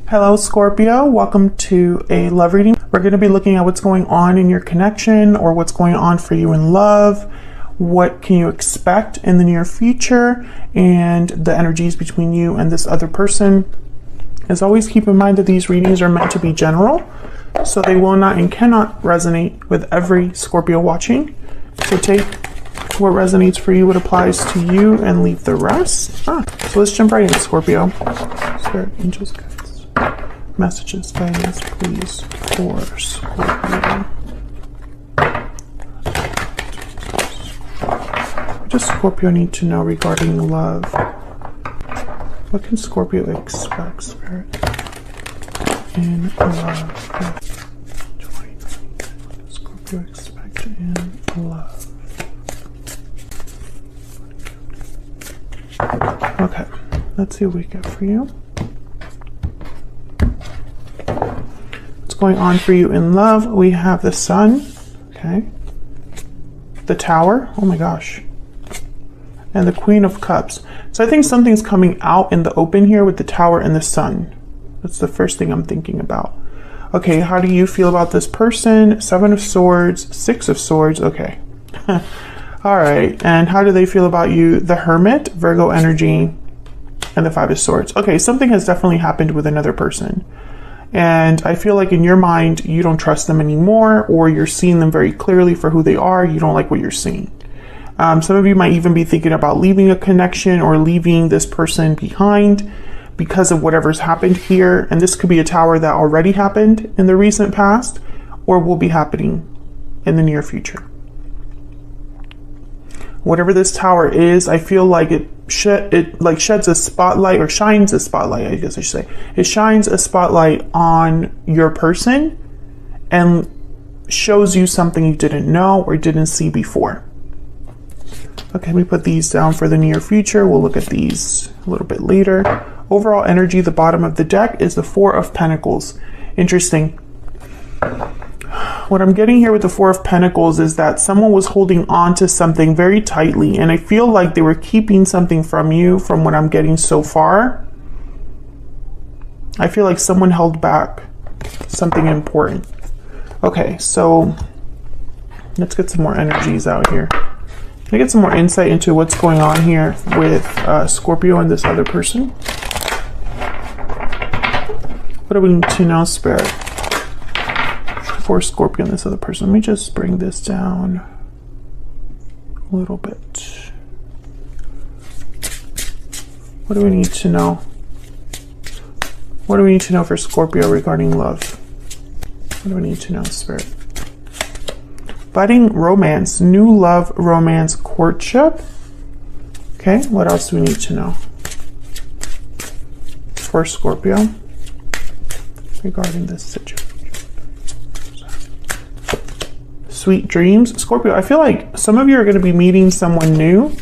Hello Scorpio, welcome to a love reading. We're going to be looking at what's going on in your connection or what's going on for you in love. What can you expect in the near future and the energies between you and this other person. As always, keep in mind that these readings are meant to be general, so they will not and cannot resonate with every Scorpio watching. So take what resonates for you, what applies to you, and leave the rest. So let's jump right in, Scorpio. Spirit, angels, guides. Messages, guidance, please, for Scorpio. What does Scorpio need to know regarding love? What can Scorpio expect, Spirit, in love? 2020. What does Scorpio expect in love? Okay, let's see what we get for you. Going on for you in love, we have the Sun, okay, the Tower, oh my gosh, and the Queen of Cups. So I think something's coming out in the open here with the Tower and the Sun. That's the first thing I'm thinking about. Okay, how do you feel about this person? 7 of Swords, 6 of Swords, okay. All right, and how do they feel about you? The Hermit, Virgo energy, and the 5 of Swords. Okay, something has definitely happened with another person. And I feel like in your mind, you don't trust them anymore, or you're seeing them very clearly for who they are. You don't like what you're seeing. Some of you might even be thinking about leaving a connection or leaving this person behind because of whatever's happened here. And this could be a Tower that already happened in the recent past or will be happening in the near future. Whatever this Tower is, I feel like it sheds a spotlight, or shines a spotlight, I guess I should say. It shines a spotlight on your person and shows you something you didn't know or didn't see before. Okay, we put these down for the near future. We'll look at these a little bit later. Overall energy, the bottom of the deck is the 4 of Pentacles. Interesting. What I'm getting here with the 4 of Pentacles is that someone was holding on to something very tightly, and I feel like they were keeping something from you from what I'm getting so far. I feel like someone held back something important. Okay, so let's get some more energies out here. Can I get some more insight into what's going on here with Scorpio and this other person? What do we need to know, Spirit, for Scorpio and this other person? Let me just bring this down a little bit. What do we need to know? What do we need to know for Scorpio regarding love? What do we need to know, Spirit? Budding romance, new love, romance, courtship. Okay, what else do we need to know for Scorpio regarding this situation? Sweet dreams. Scorpio, I feel like some of you are going to be meeting someone new.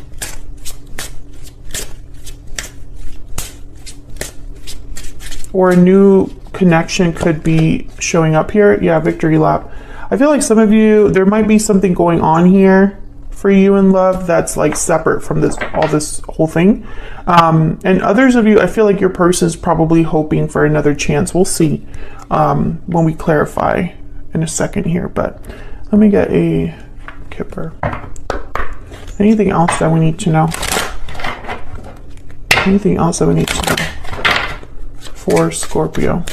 Or a new connection could be showing up here. Yeah, victory lap. I feel like some of you, there might be something going on here for you in love that's like separate from this whole thing. And others of you, I feel like your person's probably hoping for another chance. We'll see when we clarify in a second here, but let me get a Kipper. Anything else that we need to know? Anything else that we need to know for Scorpio?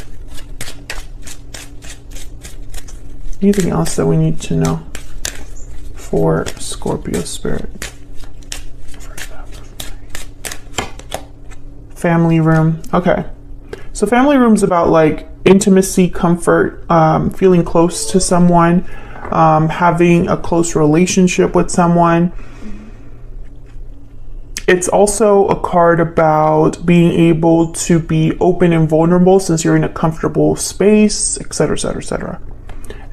Anything else that we need to know for Scorpio, Spirit? Family room. Okay. So family room is about like intimacy, comfort, feeling close to someone, having a close relationship with someone. It's also a card about being able to be open and vulnerable since you're in a comfortable space, etc., etc., etc.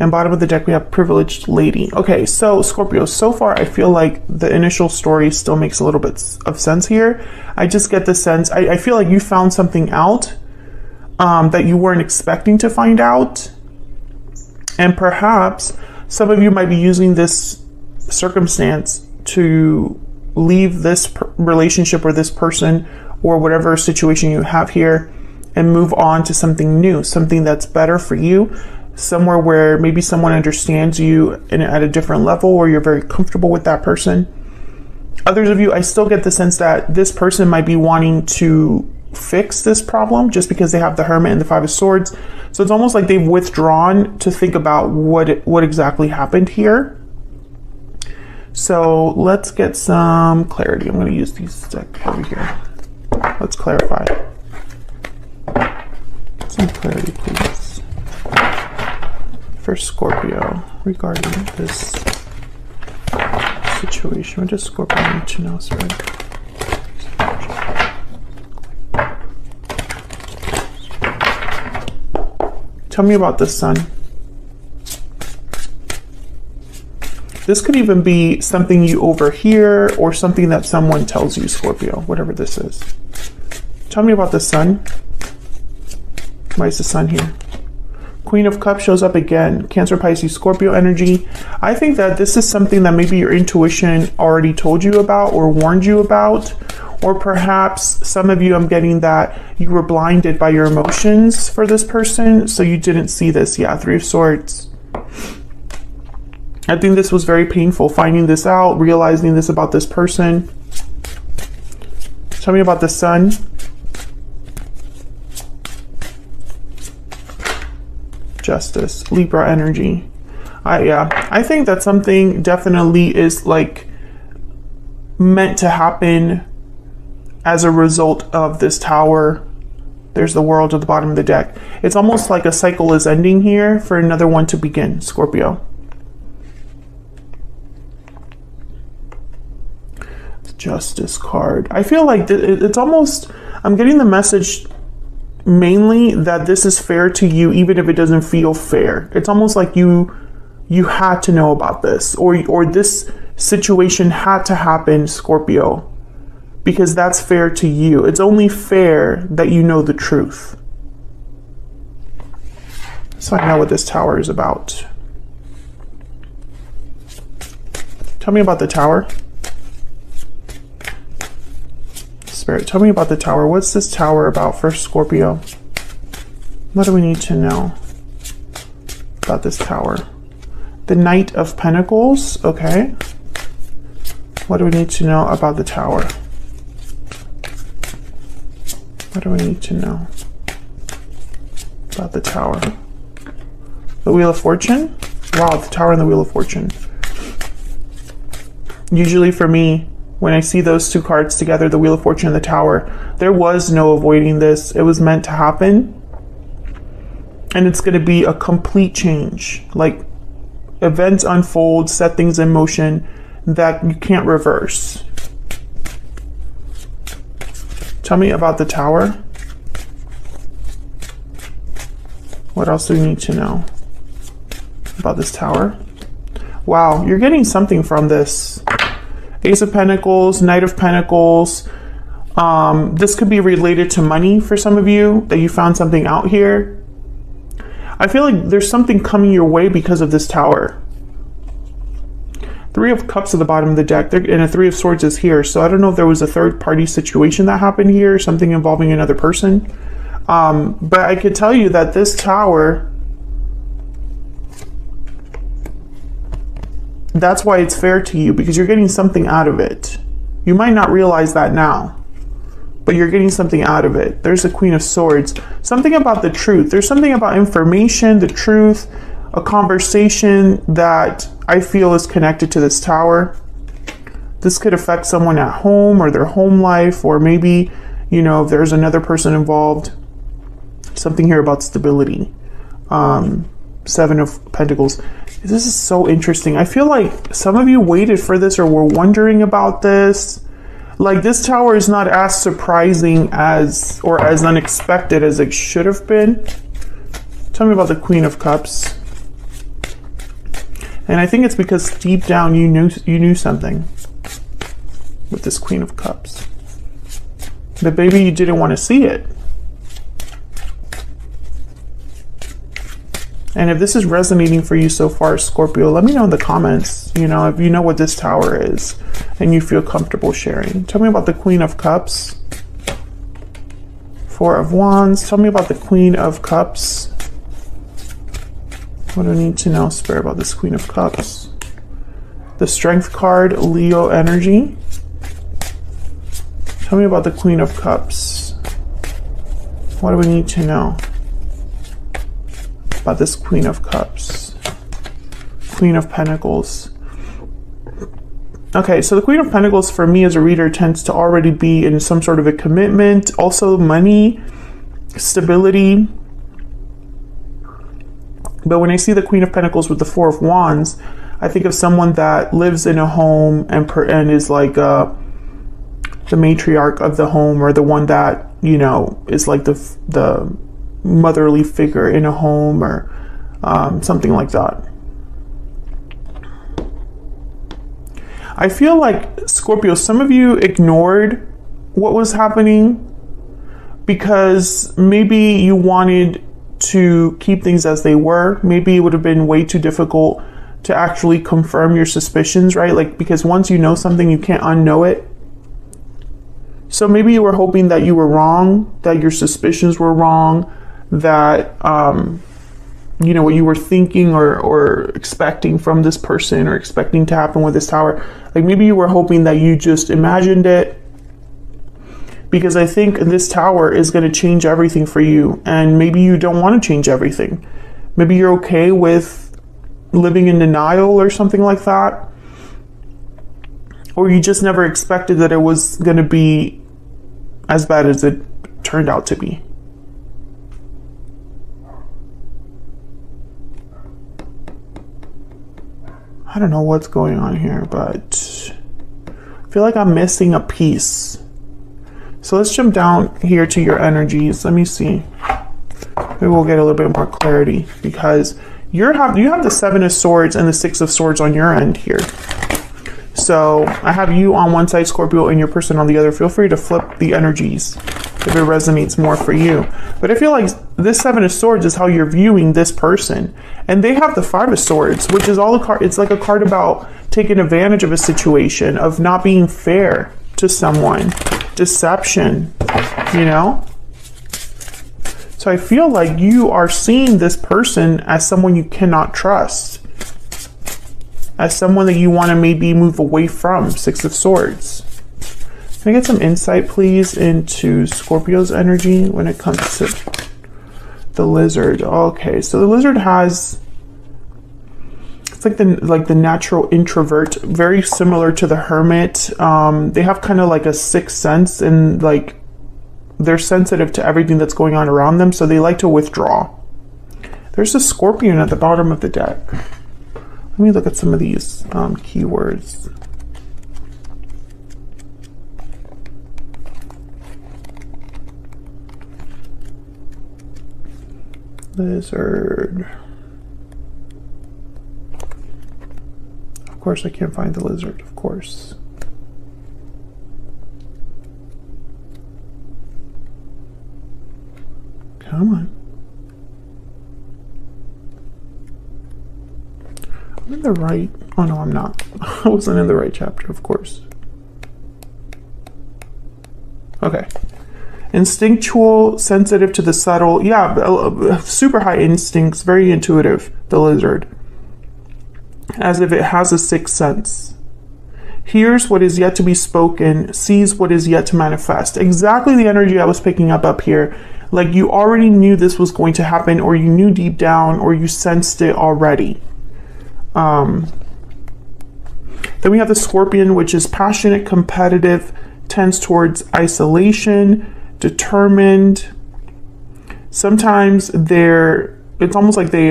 And bottom of the deck, we have privileged lady. Okay, so Scorpio, so far I feel like the initial story still makes a little bit of sense here. I just get the sense, I feel like you found something out that you weren't expecting to find out. And perhaps some of you might be using this circumstance to leave this relationship or this person or whatever situation you have here and move on to something new, something that's better for you, somewhere where maybe someone understands you and at a different level, or you're very comfortable with that person. Others of you, I still get the sense that this person might be wanting to fix this problem just because they have the Hermit and the Five of Swords. So it's almost like they've withdrawn to think about what exactly happened here. So let's get some clarity. I'm going to use these decks over here. Let's clarify. Some clarity, please. For Scorpio, regarding this situation. What does Scorpio need to know, sir? Tell me about the Sun. This could even be something you overhear or something that someone tells you, Scorpio, whatever this is. Tell me about the Sun. Why is the Sun here? Queen of Cups shows up again. Cancer, Pisces, Scorpio energy. I think that this is something that maybe your intuition already told you about or warned you about. Or perhaps some of you, I'm getting that you were blinded by your emotions for this person, so you didn't see this. Yeah, Three of Swords. I think this was very painful, finding this out, realizing this about this person. Tell me about the Sun. Justice, Libra energy. I think that something definitely is like meant to happen as a result of this Tower. There's the World at the bottom of the deck. It's almost like a cycle is ending here for another one to begin, Scorpio. The Justice card. I feel like it's almost, I'm getting the message mainly that this is fair to you, even if it doesn't feel fair. It's almost like you had to know about this, or this situation had to happen, Scorpio, because that's fair to you. It's only fair that you know the truth. Let's find out what this Tower is about. Tell me about the Tower. Spirit, tell me about the Tower. What's this Tower about for Scorpio? What do we need to know about this Tower? The Knight of Pentacles. Okay. What do we need to know about the Tower? What do we need to know about the Tower? The Wheel of Fortune? Wow, the Tower and the Wheel of Fortune. Usually for me, when I see those two cards together, the Wheel of Fortune and the Tower, there was no avoiding this. It was meant to happen. And it's going to be a complete change. Like, events unfold, set things in motion that you can't reverse. Tell me about the Tower. What else do we need to know about this Tower? Wow, you're getting something from this. Ace of Pentacles, Knight of Pentacles. This could be related to money for some of you, that you found something out here. I feel like there's something coming your way because of this Tower. Three of Cups at the bottom of the deck, and a Three of Swords is here. So I don't know if there was a third party situation that happened here, something involving another person. But I could tell you that this Tower, that's why it's fair to you, because you're getting something out of it. You might not realize that now, but you're getting something out of it. There's the Queen of Swords. Something about the truth. There's something about information, the truth, a conversation that I feel is connected to this Tower. This could affect someone at home or their home life, or maybe, you know, if there's another person involved. Something here about stability. Seven of Pentacles. This is so interesting. I feel like some of you waited for this or were wondering about this. Like, this Tower is not as surprising as, or as unexpected as it should have been. Tell me about the Queen of Cups. And I think it's because deep down you knew something with this Queen of Cups. But maybe you didn't want to see it. And if this is resonating for you so far, Scorpio, let me know in the comments, you know, if you know what this Tower is and you feel comfortable sharing. Tell me about the Queen of Cups Four of Wands. Tell me about the Queen of Cups. What do I need to know, Spirit, about this Queen of Cups? The Strength card, Leo energy. Tell me about the Queen of Cups. What do we need to know about this Queen of Cups? Queen of Pentacles. Okay, so the Queen of Pentacles for me as a reader tends to already be in some sort of a commitment, also money, stability. But when I see the Queen of Pentacles with the Four of Wands, I think of someone that lives in a home and is like the matriarch of the home, or the one that, you know, is like the motherly figure in a home, or something like that. I feel like, Scorpio, some of you ignored what was happening because maybe you wanted to keep things as they were. Maybe it would have been way too difficult to actually confirm your suspicions, right? Like, because once you know something, you can't unknow it. So maybe you were hoping that you were wrong, that your suspicions were wrong, that, you know, what you were thinking or expecting from this person, or expecting to happen with this tower. Like, maybe you were hoping that you just imagined it, because I think this tower is going to change everything for you. And maybe you don't want to change everything. Maybe you're okay with living in denial or something like that. Or you just never expected that it was going to be as bad as it turned out to be. I don't know what's going on here, but I feel like I'm missing a piece. So let's jump down here to your energies. Let me see. Maybe we'll get a little bit more clarity, because you have the Seven of Swords and the Six of Swords on your end here. So I have you on one side, Scorpio, and your person on the other. Feel free to flip the energies if it resonates more for you. But I feel like this Seven of Swords is how you're viewing this person. And they have the Five of Swords, which is all a card. It's like a card about taking advantage of a situation, of not being fair to someone, deception, you know? So I feel like you are seeing this person as someone you cannot trust, as someone that you want to maybe move away from. Six of Swords. Can I get some insight, please, into Scorpio's energy when it comes to the lizard? Okay, so the lizard has, it's like the natural introvert, very similar to the hermit. They have kind of like a sixth sense, and like they're sensitive to everything that's going on around them, so they like to withdraw. There's a scorpion at the bottom of the deck. Let me look at some of these keywords. Lizard. Of course, I can't find the lizard, of course. Come on. I'm in the right. Oh no, I'm not. I wasn't in the right chapter, of course. Okay. Instinctual, sensitive to the subtle. Yeah, super high instincts, very intuitive, the lizard. As if it has a sixth sense. Hears what is yet to be spoken, sees what is yet to manifest. Exactly the energy I was picking up here. Like you already knew this was going to happen, or you knew deep down, or you sensed it already. Then we have the Scorpion, which is passionate, competitive, tends towards isolation, determined. Sometimes it's almost like they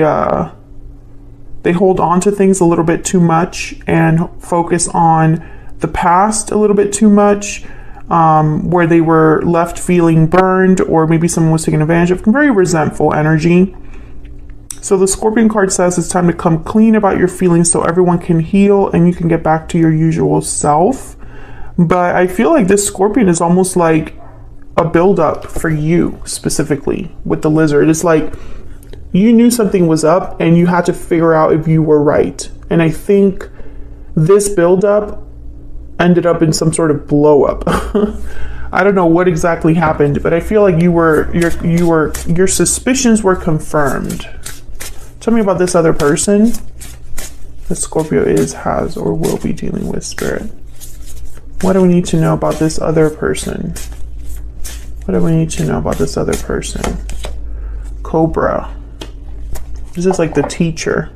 hold on to things a little bit too much and focus on the past a little bit too much, where they were left feeling burned, or maybe someone was taken advantage of. Very resentful energy. So the Scorpion card says it's time to come clean about your feelings so everyone can heal and you can get back to your usual self. But I feel like this Scorpion is almost like a buildup for you specifically with the lizard. It's like you knew something was up and you had to figure out if you were right. And I think this buildup ended up in some sort of blow up. I don't know what exactly happened, but I feel like your suspicions were confirmed. Tell me about this other person that Scorpio has, or will be dealing with, Spirit. What do we need to know about this other person? What do we need to know about this other person? Cobra. This is like the teacher.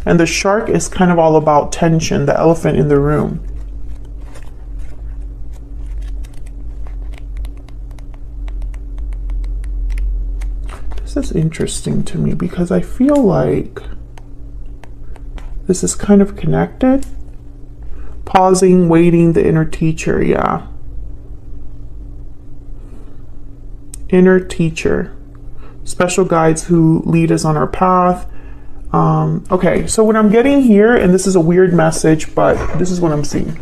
And the shark is kind of all about tension, the elephant in the room. This is interesting to me because I feel like this is kind of connected. Pausing, waiting, the inner teacher, yeah. Inner teacher. Special guides who lead us on our path. Okay, so what I'm getting here, and this is a weird message, but this is what I'm seeing.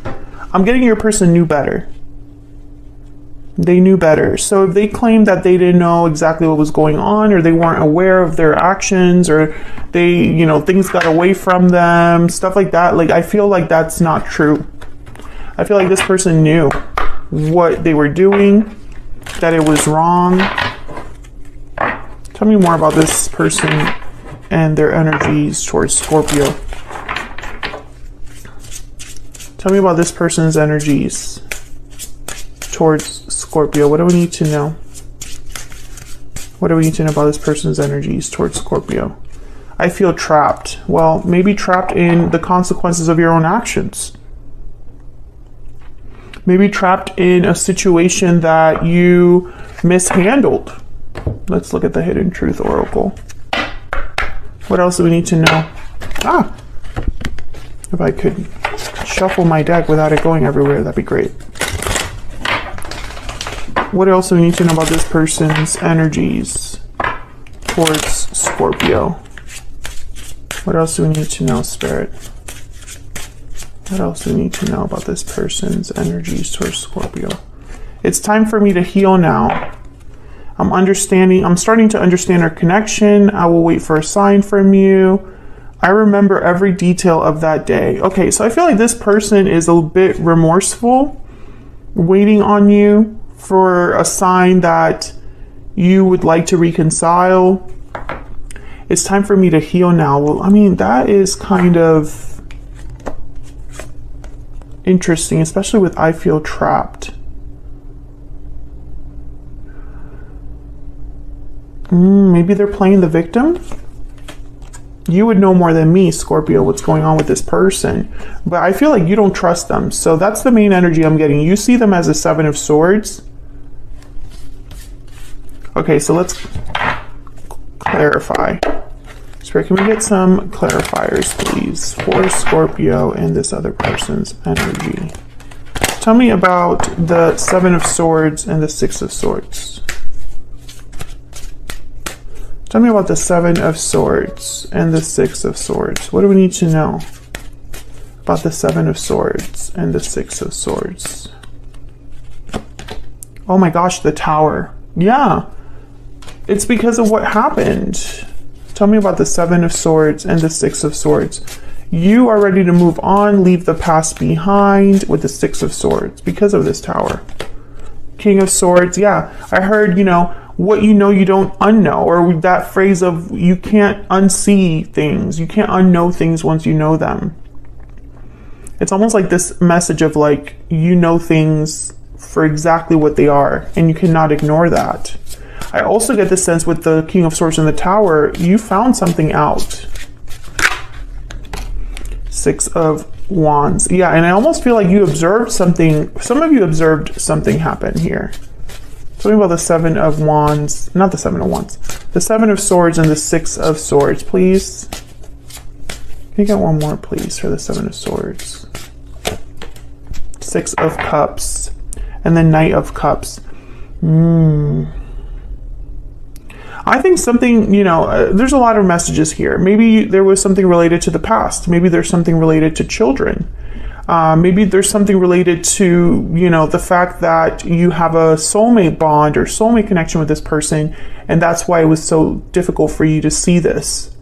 I'm getting your person knew better. They knew better. So if they claimed that they didn't know exactly what was going on, or they weren't aware of their actions, or they, you know, things got away from them, stuff like that, like I feel like that's not true. I feel like this person knew what they were doing, that it was wrong. Tell me more about this person and their energies towards Scorpio. Tell me about this person's energies towards Scorpio. What do we need to know? What do we need to know about this person's energies towards Scorpio? I feel trapped. Well, maybe trapped in the consequences of your own actions. Maybe trapped in a situation that you mishandled. Let's look at the Hidden Truth Oracle. What else do we need to know? If I could shuffle my deck without it going everywhere, that'd be great. What else do we need to know about this person's energies towards Scorpio? What else do we need to know, Spirit? What else do we need to know about this person's energies towards Scorpio? It's time for me to heal now. I'm starting to understand our connection. I will wait for a sign from you. I remember every detail of that day. Okay, so I feel like this person is a bit remorseful, waiting on you for a sign that you would like to reconcile. It's time for me to heal now. Well, I mean, that is kind of interesting, especially with I feel trapped. Maybe they're playing the victim. You would know more than me, Scorpio, what's going on with this person. But I feel like you don't trust them. So that's the main energy I'm getting. You see them as a Seven of Swords. Okay, so let's clarify. Spirit, can we get some clarifiers, please, for Scorpio and this other person's energy? Tell me about the Seven of Swords and the Six of Swords. Tell me about the Seven of Swords and the Six of Swords. What do we need to know about the Seven of Swords and the Six of Swords? Oh my gosh, the Tower. Yeah, it's because of what happened. Tell me about the Seven of Swords and the Six of Swords. You are ready to move on, leave the past behind with the Six of Swords because of this Tower. King of Swords, yeah, I heard, you know you don't unknow, or that phrase of you can't unsee things, you can't unknow things once you know them. It's almost like this message of like, you know things for exactly what they are, and you cannot ignore that. I also get the sense with the King of Swords and the Tower, you found something out. Six of Wands. Yeah, and I almost feel like you observed something. Some of you observed something happen here. Tell me about the Seven of Wands. Not the Seven of Wands. The Seven of Swords and the Six of Swords, please. Can you get one more, please, for the Seven of Swords? Six of Cups. And the Knight of Cups. I think something, there's a lot of messages here. Maybe there was something related to the past. Maybe there's something related to children. Maybe there's something related to, the fact that you have a soulmate bond or soulmate connection with this person, and that's why it was so difficult for you to see this.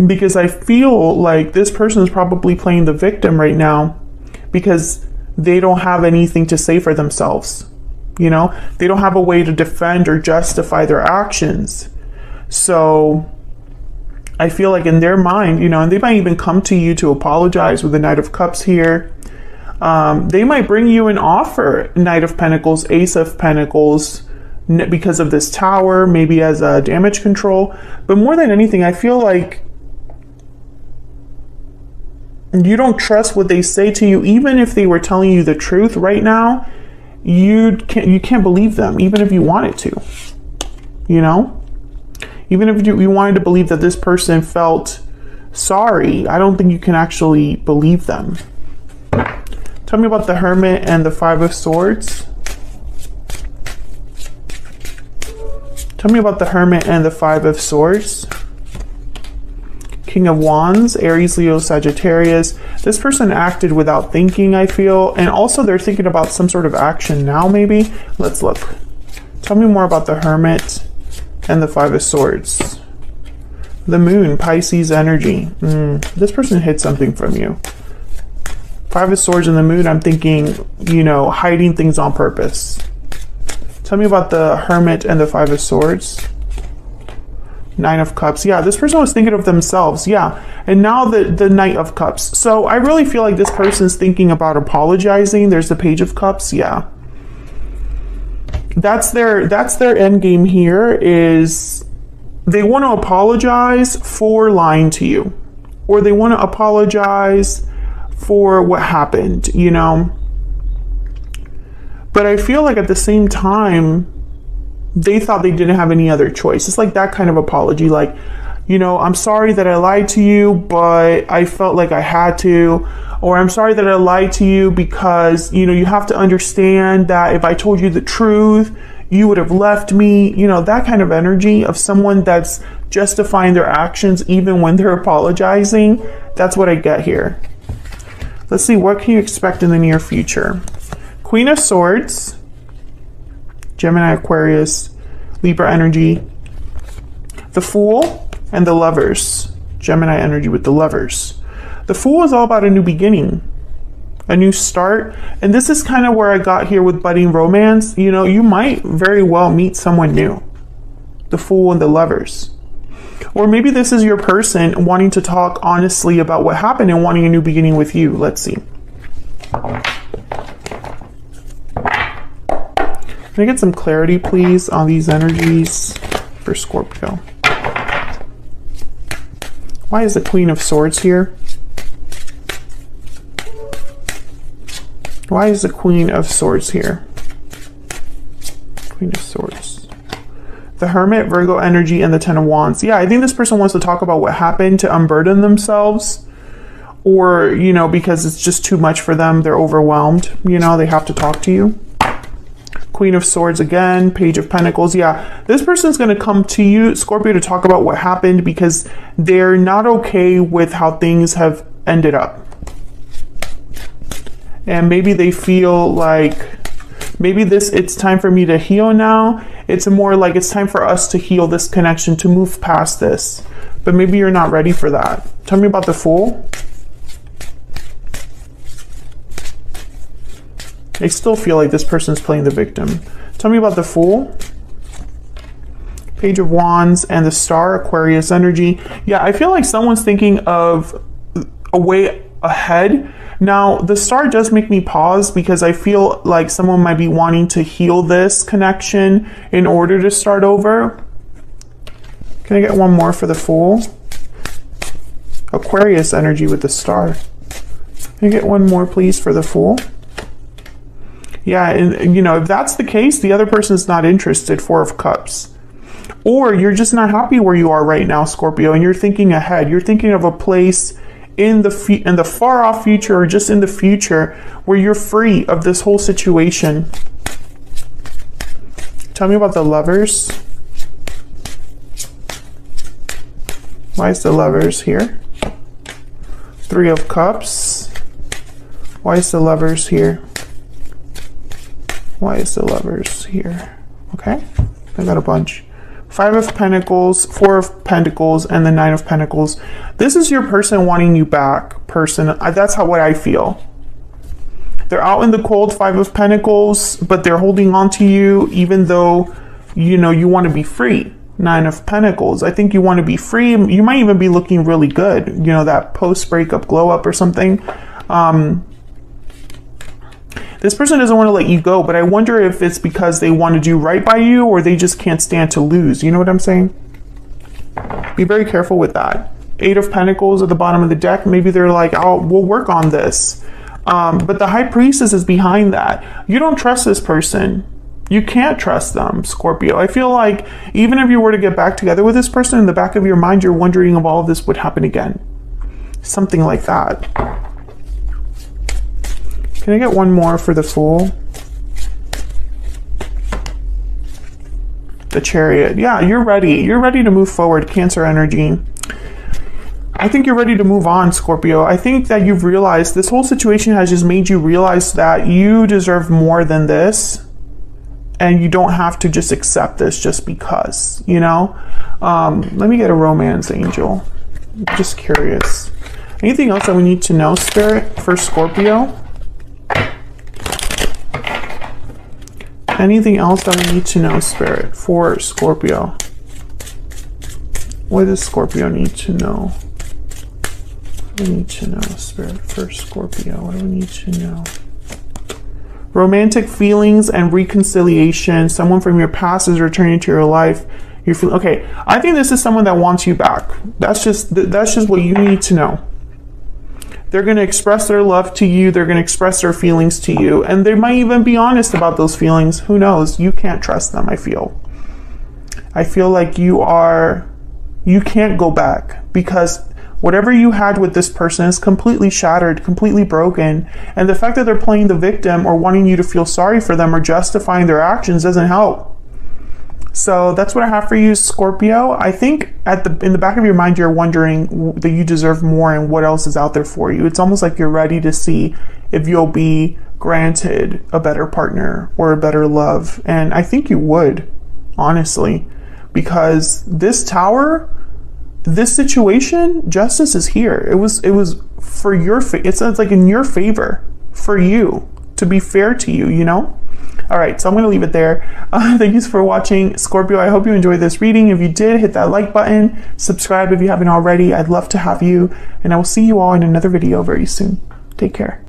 Because I feel like this person is probably playing the victim right now, because they don't have anything to say for themselves. You know, they don't have a way to defend or justify their actions. So I feel like in their mind, you know, and they might even come to you to apologize with the Knight of Cups here. They might bring you an offer, Knight of Pentacles, Ace of Pentacles, because of this Tower, maybe as a damage control. But more than anything, I feel like you don't trust what they say to you. Even if they were telling you the truth right now, you can't believe them, even if you wanted to, you know? Even if you wanted to believe that this person felt sorry, I don't think you can actually believe them. Tell me about the Hermit and the Five of Swords. Tell me about the Hermit and the Five of Swords. King of Wands, Aries, Leo, Sagittarius. This person acted without thinking, I feel. And also they're thinking about some sort of action now, maybe. Let's look. Tell me more about the Hermit and the Five of Swords. The Moon, Pisces energy. This person hid something from you. Five of Swords and the Moon, I'm thinking, you know, hiding things on purpose. Tell me about the Hermit and the Five of Swords. Nine of Cups. Yeah, this person was thinking of themselves. Yeah. And now the Knight of Cups. So I really feel like this person's thinking about apologizing. There's the Page of Cups. Yeah. That's their end game here, is they want to apologize for lying to you, or they want to apologize for what happened, you know. But I feel like at the same time, they thought they didn't have any other choice. It's like that kind of apology, like, you know, I'm sorry that I lied to you, but I felt like I had to. Or I'm sorry that I lied to you because, you know, you have to understand that if I told you the truth, you would have left me. You know, that kind of energy of someone that's justifying their actions even when they're apologizing. That's what I get here. Let's see, what can you expect in the near future? Queen of Swords, Gemini, Aquarius, Libra energy, the Fool, and the Lovers. Gemini energy with the Lovers. The Fool is all about a new beginning, a new start. And this is kind of where I got here with budding romance. You know, you might very well meet someone new. The Fool and the Lovers. Or maybe this is your person wanting to talk honestly about what happened and wanting a new beginning with you. Let's see. Can I get some clarity, please, on these energies for Scorpio? Why is the Queen of Swords here? Why is the Queen of Swords here? Queen of Swords. The Hermit, Virgo energy, and the Ten of Wands. Yeah, I think this person wants to talk about what happened to unburden themselves. Or, you know, because it's just too much for them. They're overwhelmed. You know, they have to talk to you. Queen of Swords again, Page of Pentacles. Yeah, this person's going to come to you, Scorpio, to talk about what happened because they're not okay with how things have ended up. And maybe they feel like, maybe it's time for me to heal now. It's more like it's time for us to heal this connection, to move past this. But maybe you're not ready for that. Tell me about the Fool. I still feel like this person's playing the victim. Tell me about the Fool. Page of Wands and the Star, Aquarius energy. Yeah, I feel like someone's thinking of a way ahead. Now, the Star does make me pause because I feel like someone might be wanting to heal this connection in order to start over. Can I get one more for the Fool? Aquarius energy with the Star. Can I get one more, please, for the Fool? Yeah, and you know, if that's the case, the other person is not interested. Four of Cups. Or you're just not happy where you are right now, Scorpio, and you're thinking ahead. You're thinking of a place in the far off future, or just in the future, where you're free of this whole situation. Tell me about the Lovers. Why is the Lovers here? Three of Cups. Why is the Lovers here? Why is the Lovers here? Okay, I got a bunch. Five of Pentacles, Four of Pentacles, and the Nine of Pentacles. This is your person wanting you back, person. That's what I feel. They're out in the cold, Five of Pentacles, but they're holding on to you even though, you know, you want to be free. Nine of Pentacles. I think you want to be free. You might even be looking really good. You know, that post-breakup glow up or something. This person doesn't want to let you go, but I wonder if it's because they want to do right by you or they just can't stand to lose. You know what I'm saying? Be very careful with that. Eight of Pentacles at the bottom of the deck. Maybe they're like, oh, we'll work on this. But the High Priestess is behind that. You don't trust this person. You can't trust them, Scorpio. I feel like even if you were to get back together with this person, in the back of your mind, you're wondering if all of this would happen again. Something like that. Can I get one more for the Fool? The Chariot. Yeah, you're ready. You're ready to move forward, Cancer energy. I think you're ready to move on, Scorpio. I think that you've realized this whole situation has just made you realize that you deserve more than this. And you don't have to just accept this just because, you know? Let me get a romance angel. I'm just curious. Anything else that we need to know, Spirit, for Scorpio? Anything else that we need to know, Spirit, for Scorpio? What does Scorpio need to know? What do we need to know, Spirit, for Scorpio? What do we need to know? Romantic feelings and reconciliation. Someone from your past is returning to your life. You feel okay. I think this is someone that wants you back. That's just what you need to know. They're going to express their love to you. They're going to express their feelings to you, and they might even be honest about those feelings. Who knows? You can't trust them. I feel like you can't go back because whatever you had with this person is completely shattered, completely broken. And the fact that they're playing the victim or wanting you to feel sorry for them or justifying their actions doesn't help. So that's what I have for you, Scorpio. I think in the back of your mind, you're wondering that you deserve more and what else is out there for you. It's almost like you're ready to see if you'll be granted a better partner or a better love. And I think you would, honestly, because this Tower, this situation, justice is here. It was for your, it's like in your favor, for you, to be fair to you, you know? All right, so I'm going to leave it there. Thank you for watching, Scorpio. I hope you enjoyed this reading. If you did, hit that like button, subscribe if you haven't already. I'd love to have you, and I will see you all in another video very soon. Take care.